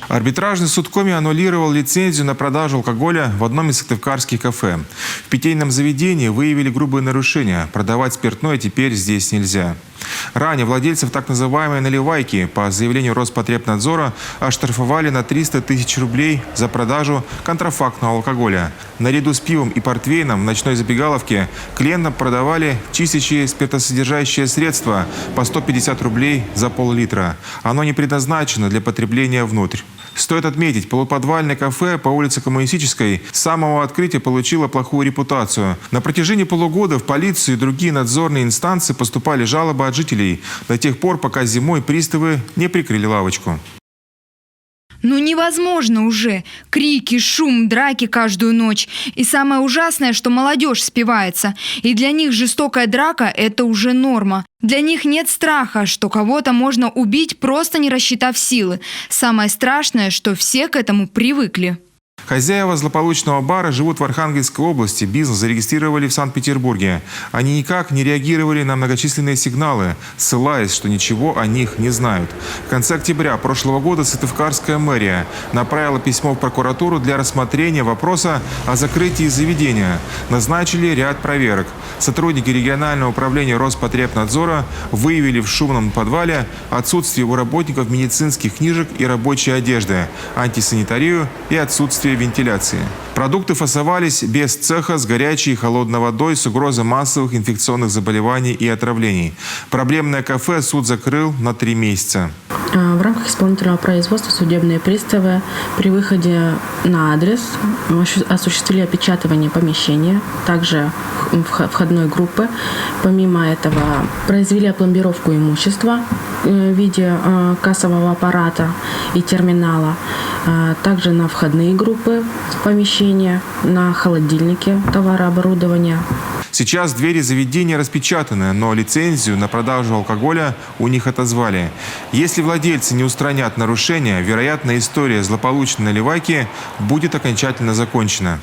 Арбитражный суд Коми аннулировал лицензию на продажу алкоголя в одном из сыктывкарских кафе. В питейном заведении выявили грубые нарушения. Продавать спиртное теперь здесь нельзя. Ранее владельцев так называемой наливайки по заявлению Роспотребнадзора оштрафовали на 300 тысяч рублей за продажу контрафактного алкоголя. Наряду с пивом и портвейном в ночной забегаловке клиентам продавали чистящие спиртосодержащие средства по 150 рублей за пол-литра. Оно не предназначено для потребления внутрь. Стоит отметить, полуподвальное кафе по улице Коммунистической с самого открытия получило плохую репутацию. На протяжении полугода в полицию и другие надзорные инстанции поступали жалобы от жителей до тех пор, пока зимой приставы не прикрыли лавочку. Ну невозможно уже. Крики, шум, драки каждую ночь. И самое ужасное, что молодежь спивается. И для них жестокая драка – это уже норма. Для них нет страха, что кого-то можно убить, просто не рассчитав силы. Самое страшное, что все к этому привыкли. Хозяева злополучного бара живут в Архангельской области, бизнес зарегистрировали в Санкт-Петербурге. Они никак не реагировали на многочисленные сигналы, ссылаясь, что ничего о них не знают. В конце октября прошлого года Сыктывкарская мэрия направила письмо в прокуратуру для рассмотрения вопроса о закрытии заведения. Назначили ряд проверок. Сотрудники регионального управления Роспотребнадзора выявили в шумном подвале отсутствие у работников медицинских книжек и рабочей одежды, антисанитарию и отсутствие вентиляции. Продукты фасовались без цеха с горячей и холодной водой с угрозой массовых инфекционных заболеваний и отравлений. Проблемное кафе суд закрыл на 3 месяца. В рамках исполнительного производства судебные приставы при выходе на адрес осуществили опечатывание помещения, также входной группы. Помимо этого произвели опломбировку имущества в виде кассового аппарата и терминала, также на входные группы помещения, на холодильнике товарооборудования. Сейчас двери заведения распечатаны, но лицензию на продажу алкоголя у них отозвали. Если владельцы не устранят нарушения, вероятно, история злополучной наливайки будет окончательно закончена.